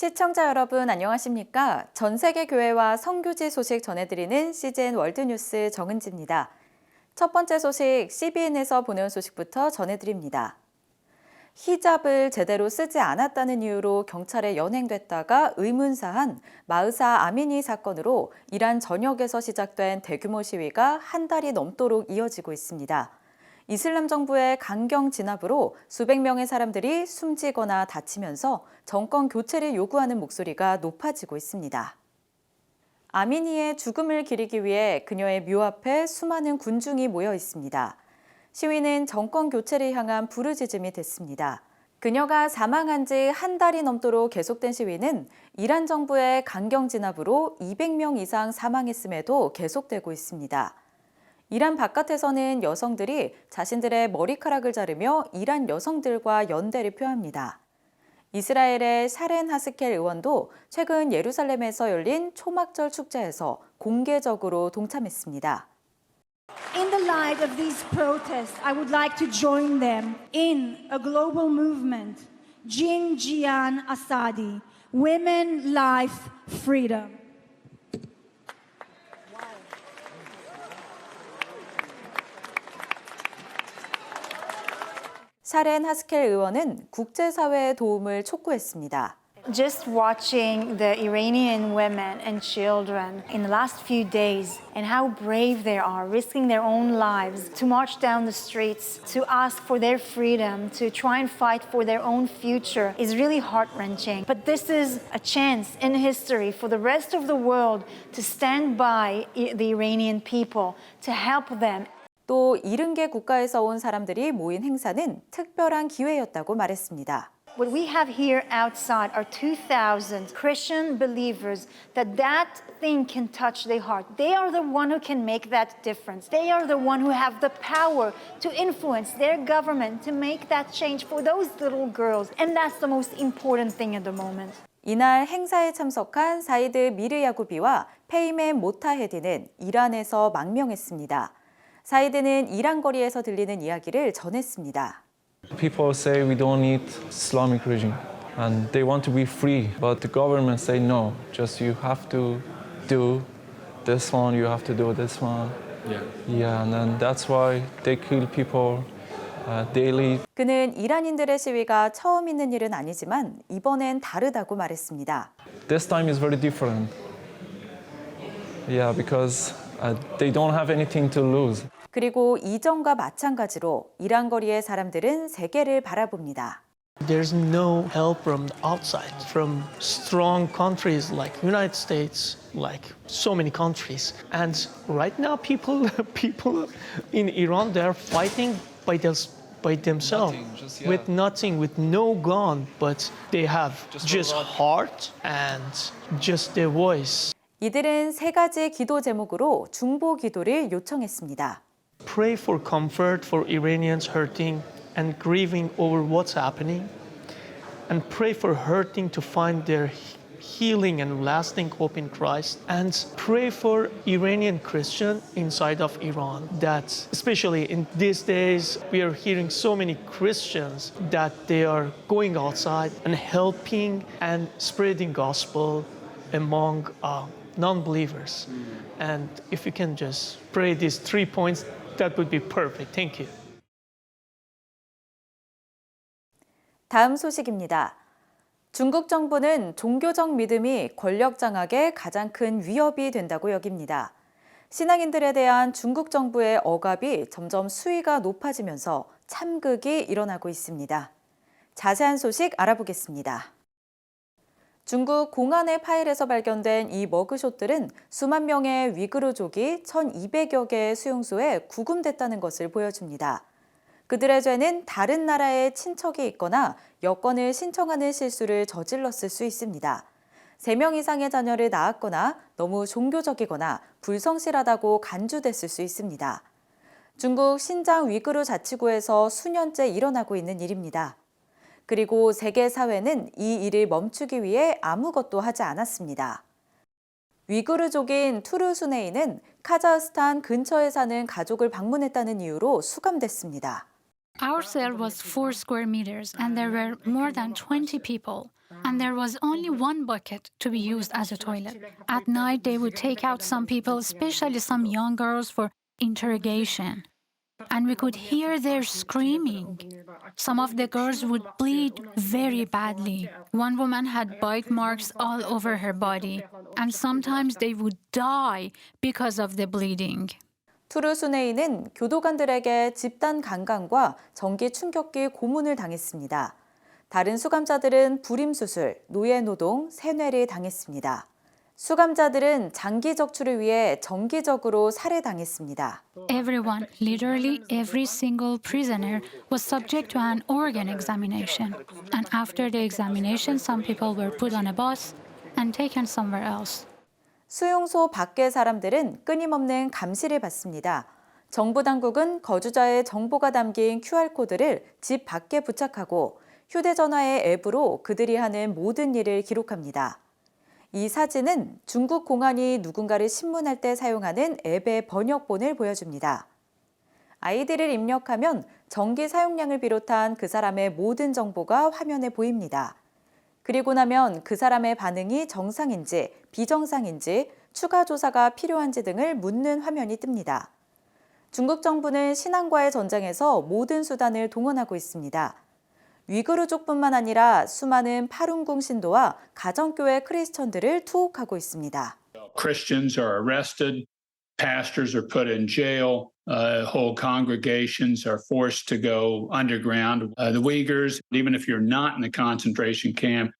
시청자 여러분 안녕하십니까? 전 세계 교회와 선교지 소식 전해드리는 CGN 월드뉴스 정은지입니다. 첫 번째 소식 CBN에서 보내온 소식부터 전해드립니다. 히잡을 제대로 쓰지 않았다는 이유로 경찰에 연행됐다가 의문사한 마흐사 아미니 사건으로 이란 전역에서 시작된 대규모 시위가 한 달이 넘도록 이어지고 있습니다. 이슬람 정부의 강경 진압으로 수백 명의 사람들이 숨지거나 다치면서 정권 교체를 요구하는 목소리가 높아지고 있습니다. 아미니의 죽음을 기리기 위해 그녀의 묘 앞에 수많은 군중이 모여 있습니다. 시위는 정권 교체를 향한 부르짖음이 됐습니다. 그녀가 사망한 지 한 달이 넘도록 계속된 시위는 이란 정부의 강경 진압으로 200명 이상 사망했음에도 계속되고 있습니다. 이란 바깥에서는 여성들이 자신들의 머리카락을 자르며 이란 여성들과 연대를 표합니다. 이스라엘의 샤렌 하스켈 의원도 최근 예루살렘에서 열린 초막절 축제에서 공개적으로 동참했습니다. In the light of these protests, I would like to join them in a global movement, Jin Jian Asadi, Women, Life, Freedom. 샤렌 하스켈 의원은 국제사회의 도움을 촉구했습니다. Just watching the Iranian women and children in the last few days and how brave they are, risking their own lives to march down the streets, to ask for their freedom, to try and fight for their own future is really heart-wrenching. But this is a chance in history for the rest of the world to stand by the Iranian people, to help them. 또 70개 국가에서 온 사람들이 모인 행사는 특별한 기회였다고 말했습니다. What we have here outside are 2,000 Christian believers that thing can touch their heart. They are the one who can make that difference. They are the one who have the power to influence their government to make that change for those little girls. And that's the most important thing at the moment. 이날 행사에 참석한 사이드 미르 야구비와 페이멘 모타헤디는 이란에서 망명했습니다. 사이드는 이란 거리에서 들리는 이야기를 전했습니다. People say we don't need Islamic regime and they want to be free, but the government say no. Just you have to do this one, you have to do this one. Yeah, and then that's why they kill people daily. 그는 이란인들의 시위가 처음 있는 일은 아니지만 이번엔 다르다고 말했습니다. This time is very different. Yeah, because they don't have anything to lose. 그리고 이전과 마찬가지로 이란 거리의 사람들은 세계를 바라봅니다. There's no help from outside, from strong countries like United States, like so many countries. And right now, people in Iran, they're fighting by themselves, with nothing, with no gun, but they have just heart and just their voice. 이들은 세 가지 기도 제목으로 중보 기도를 요청했습니다. Pray for comfort for Iranians hurting and grieving over what's happening, and pray for hurting to find their healing and lasting hope in Christ, and pray for Iranian Christians inside of Iran that, especially in these days, we are hearing so many Christians that they are going outside and helping and spreading gospel among non-believers. And if you can just pray these 3 points, that would be perfect. Thank you. 다음 소식입니다. 중국 정부는 종교적 믿음이 권력 장악의 가장 큰 위협이 된다고 여깁니다. 신앙인들에 대한 중국 정부의 억압이 점점 수위가 높아지면서 참극이 일어나고 있습니다. 자세한 소식 알아보겠습니다. 중국 공안의 파일에서 발견된 이 머그샷들은 수만 명의 위구르족이 1,200여 개의 수용소에 구금됐다는 것을 보여줍니다. 그들의 죄는 다른 나라의 친척이 있거나 여권을 신청하는 실수를 저질렀을 수 있습니다. 3명 이상의 자녀를 낳았거나 너무 종교적이거나 불성실하다고 간주됐을 수 있습니다. 중국 신장 위구르 자치구에서 수년째 일어나고 있는 일입니다. 그리고 세계 사회는 이 일을 멈추기 위해 아무것도 하지 않았습니다. 위구르족인 투르수네이는 카자흐스탄 근처에 사는 가족을 방문했다는 이유로 수감됐습니다. Our cell was 4 square meters and there were more than 20 people. and there was only one bucket to be used as a toilet. At night, they would take out some people, especially some young girls, for interrogation. And we could hear their screaming. Some of the girls would bleed very badly. One woman had bite marks all over her body, and sometimes they would die because of the bleeding. 투르수네이는 교도관들에게 집단 강간과 전기 충격기 고문을 당했습니다. 다른 수감자들은 불임수술, 노예노동, 세뇌를 당했습니다. 수감자들은 장기 적출을 위해 정기적으로 살해당했습니다. Everyone, literally every single prisoner, was subject to an organ examination. And after the examination, some people were put on a bus and taken somewhere else. 수용소 밖의 사람들은 끊임없는 감시를 받습니다. 정부 당국은 거주자의 정보가 담긴 QR코드를 집 밖에 부착하고 휴대전화의 앱으로 그들이 하는 모든 일을 기록합니다. 이 사진은 중국 공안이 누군가를 신문할 때 사용하는 앱의 번역본을 보여줍니다. 아이디를 입력하면 전기 사용량을 비롯한 그 사람의 모든 정보가 화면에 보입니다. 그리고 나면 그 사람의 반응이 정상인지 비정상인지 추가 조사가 필요한지 등을 묻는 화면이 뜹니다. 중국 정부는 신앙과의 전쟁에서 모든 수단을 동원하고 있습니다. 위구르족뿐만 아니라 수많은 파룬궁 신도와 가정교회 크리스천들을 투옥하고 있습니다. Christians are arrested, pastors are put in jail, whole congregations are forced to go underground. The Uyghurs, even if you're not in the concentration camp,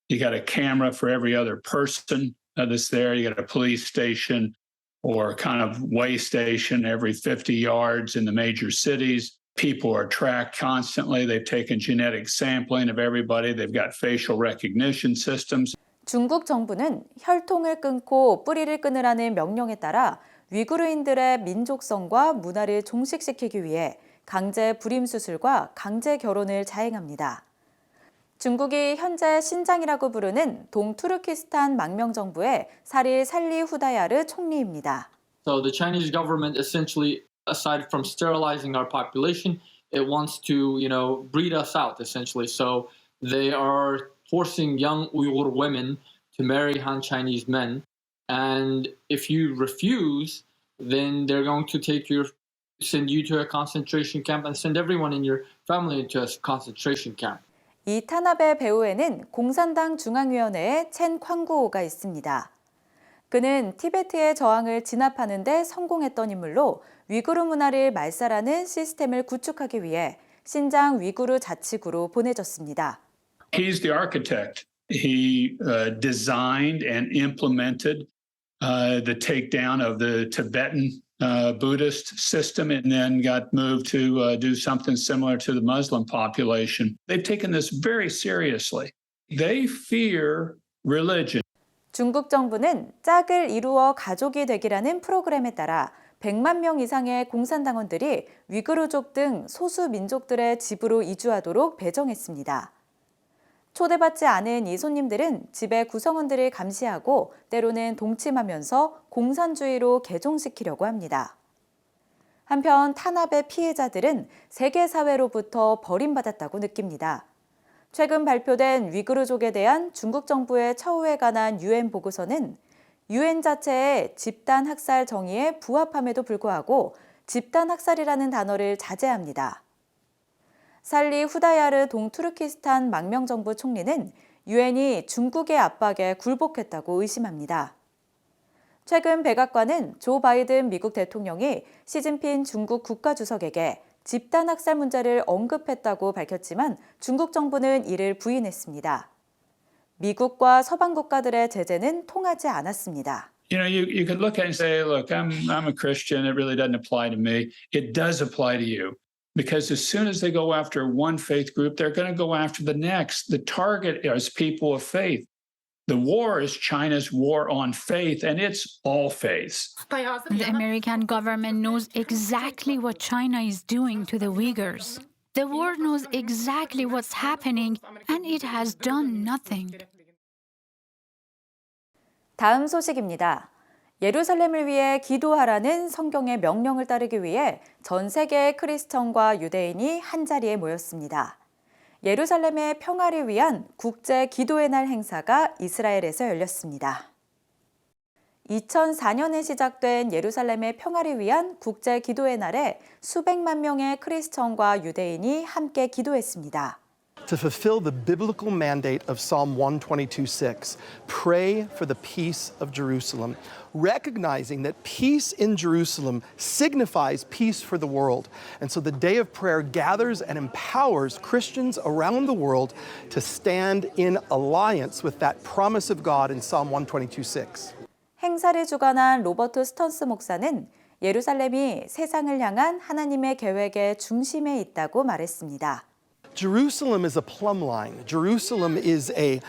you got a camera for every other person that's there. You got a police station or kind of way station every 50 yards in the major cities. People are tracked constantly. They've taken genetic sampling of everybody. They've got facial recognition systems. 중국 정부는 혈통을 끊고 뿌리를 끊으라는 명령에 따라 위구르인들의 민족성과 문화를 종식시키기 위해 강제 불임수술과 강제 결혼을 자행합니다. 중국이 현재 신장이라고 부르는 동투르키스탄 망명정부의 사릴 살리 후다야르 총리입니다. So the Chinese government essentially, aside from sterilizing our population, it wants to, breed us out essentially. So they are forcing young Uyghur women to marry Han Chinese men. And if you refuse, then they're going to send you to a concentration camp and send everyone in your family into a concentration camp. 이 탄압의 배후에는 공산당 중앙위원회의 첸 쾅구오가 있습니다. 그는 티베트의 저항을 진압하는 데 성공했던 인물로 위구르 문화를 말살하는 시스템을 구축하기 위해 신장 위구르 자치구로 보내졌습니다. He's the architect. He designed and implemented the takedown of the Tibetan Buddhist system and then got moved to do something similar to the Muslim population. They've taken this very seriously. They fear religion. 중국 정부는 짝을 이루어 가족이 되기라는 프로그램에 따라 100만 명 이상의 공산당원들이 위구르족 등 소수 민족들의 집으로 이주하도록 배정했습니다. 초대받지 않은 이 손님들은 집의 구성원들을 감시하고 때로는 동침하면서 공산주의로 개종시키려고 합니다. 한편 탄압의 피해자들은 세계 사회로부터 버림받았다고 느낍니다. 최근 발표된 위구르족에 대한 중국 정부의 처우에 관한 유엔 보고서는 유엔 자체의 집단 학살 정의에 부합함에도 불구하고 집단 학살이라는 단어를 자제합니다. 살리 후다야르 동투르키스탄 망명정부 총리는 유엔이 중국의 압박에 굴복했다고 의심합니다. 최근 백악관은 조 바이든 미국 대통령이 시진핑 중국 국가주석에게 집단 학살 문제를 언급했다고 밝혔지만 중국 정부는 이를 부인했습니다. 미국과 서방 국가들의 제재는 통하지 않았습니다. You could look at it and say, look, I'm a Christian. It really doesn't apply to me. It does apply to you. Because as soon as they go after one faith group, they're going to go after the next. The target is people of faith. The war is China's war on faith, and it's all faiths. The American government knows exactly what China is doing to the Uyghurs. The war knows exactly what's happening, and it has done nothing. 다음 소식입니다. 예루살렘을 위해 기도하라는 성경의 명령을 따르기 위해 전 세계의 크리스천과 유대인이 한자리에 모였습니다. 예루살렘의 평화를 위한 국제 기도의 날 행사가 이스라엘에서 열렸습니다. 2004년에 시작된 예루살렘의 평화를 위한 국제 기도의 날에 수백만 명의 크리스천과 유대인이 함께 기도했습니다. To fulfill the biblical mandate of Psalm 122:6, pray for the peace of Jerusalem, recognizing that peace in Jerusalem signifies peace for the world. And so the day of prayer gathers and empowers Christians around the world to stand in alliance with that promise of God in Psalm 122:6. 행사를 주관한 로버트 스턴스 목사는 예루살렘이 세상을 향한 하나님의 계획의 중심에 있다고 말했습니다. Jerusalem is a plumb line. Jerusalem is a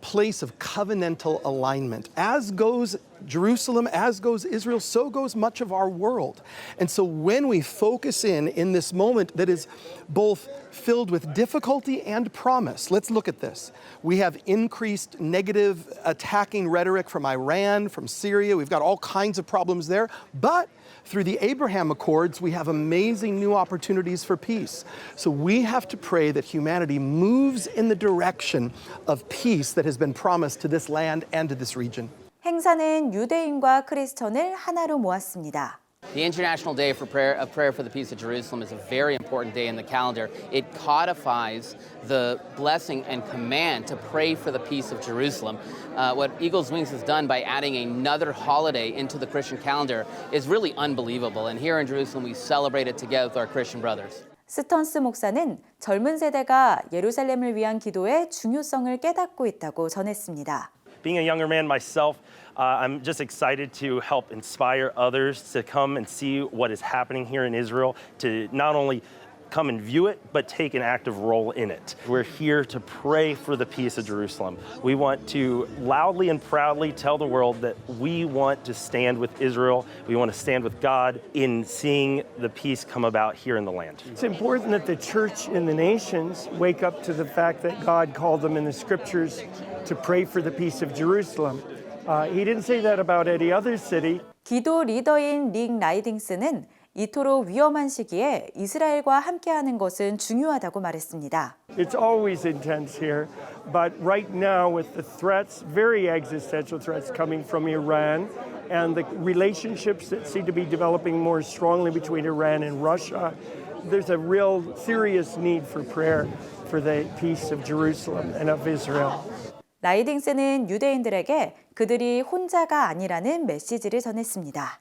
place of covenantal alignment. As goes Jerusalem, as goes Israel, so goes much of our world. And so when we focus in this moment that is both filled with difficulty and promise, let's look at this. We have increased negative attacking rhetoric from Iran, from Syria. We've got all kinds of problems there. But through the Abraham Accords, we have amazing new opportunities for peace. So we have to pray that humanity moves in the direction of peace that has been promised to this land and to this region. 행사는 유대인과 크리스천을 하나로 모았습니다. The International Day for Prayer for the Peace of Jerusalem is a very important day in the calendar. It codifies the blessing and command to pray for the peace of Jerusalem. What Eagles Wings has done by adding another holiday into the Christian calendar is really unbelievable. And here in Jerusalem, we celebrate it together with our Christian brothers. 스턴스 목사는 젊은 세대가 예루살렘을 위한 기도의 중요성을 깨닫고 있다고 전했습니다. Being a younger man myself, I'm just excited to help inspire others to come and see what is happening here in Israel, to not only come and view it, but take an active role in it. We're here to pray for the peace of Jerusalem. We want to loudly and proudly tell the world that we want to stand with Israel. We want to stand with God in seeing the peace come about here in the land. It's important that the church in the nations wake up to the fact that God called them in the scriptures to pray for the peace of Jerusalem. He didn't say that about any other city. 기도 리더인 릭 라이딩스는 이토록 위험한 시기에 이스라엘과 함께하는 것은 중요하다고 말했습니다. It's always intense here, but right now with the threats, very existential threats coming from Iran and the relationships that seem to be developing more strongly between Iran and Russia, there's a real serious need for prayer for the peace of Jerusalem and of Israel. 라이딩스는 유대인들에게 그들이 혼자가 아니라는 메시지를 전했습니다.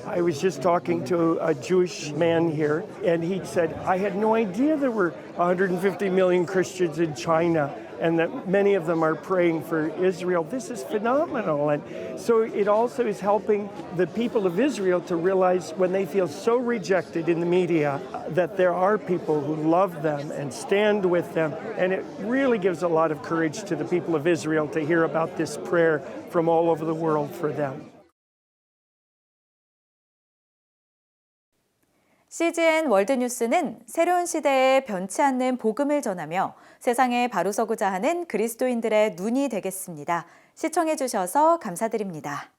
I was just talking to a Jewish man here, and he said, I had no idea there were 150 million Christians in China and that many of them are praying for Israel. This is phenomenal. And so it also is helping the people of Israel to realize when they feel so rejected in the media that there are people who love them and stand with them. And it really gives a lot of courage to the people of Israel to hear about this prayer from all over the world for them. CGN 월드뉴스는 새로운 시대에 변치 않는 복음을 전하며 세상에 바로 서고자 하는 그리스도인들의 눈이 되겠습니다. 시청해 주셔서 감사드립니다.